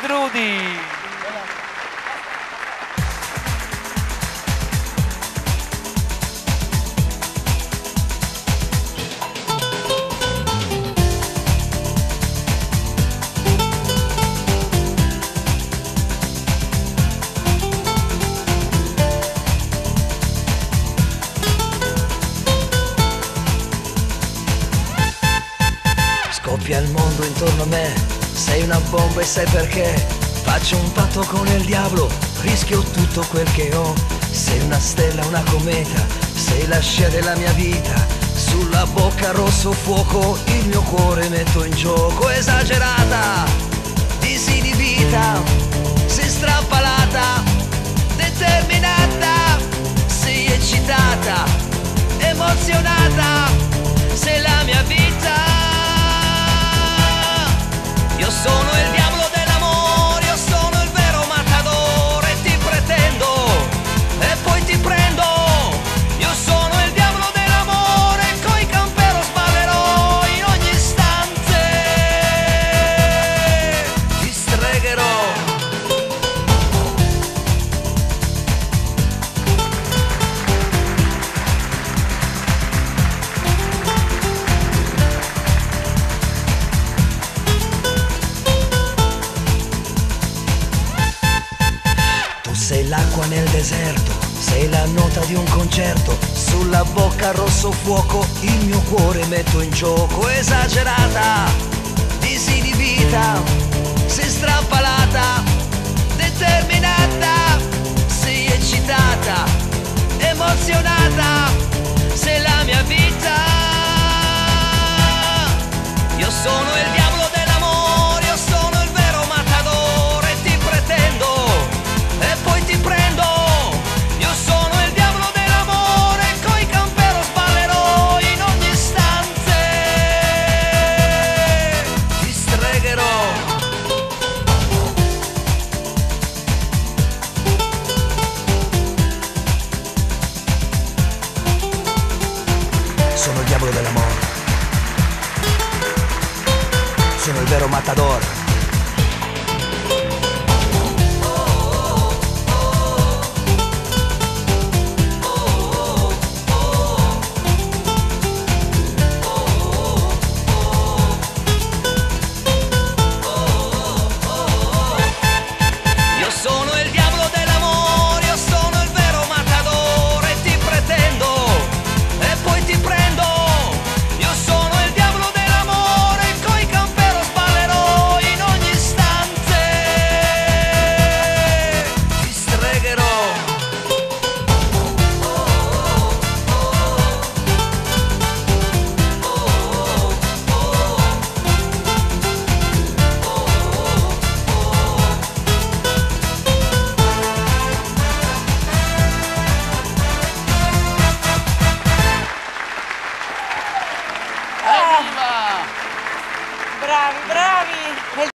Trudi. Scoppia il mondo intorno a me, sei una bomba e sai perché? Faccio un patto con il diavolo, rischio tutto quel che ho. Sei una stella, una cometa, sei la scia della mia vita. Sulla bocca rosso fuoco, il mio cuore metto in gioco. Esagerata, disinibita, sei strappalata, determinata, sei eccitata, emozionata, sei la mia vita. Io sono il diavolo dell'amore, io sono il vero matadore. Ti pretendo e poi ti prendo. Io sono il diavolo dell'amore, coi campero sballerò in ogni istante. Ti stregherò. Sei l'acqua nel deserto, sei la nota di un concerto. Sulla bocca rosso fuoco, il mio cuore metto in gioco. Esagerata, disinibita, sei strappalata, determinata, sei eccitata, emozionata, sei la mia vita. Io sono il diavolo dell'amore, io sono il vero matadore. Ti pretendo e poi ti prendo. Io sono il diavolo dell'amore, coi campero sballerò in ogni istante. Ti stregherò. Sono il diavolo dell'amore, sono il vero matador.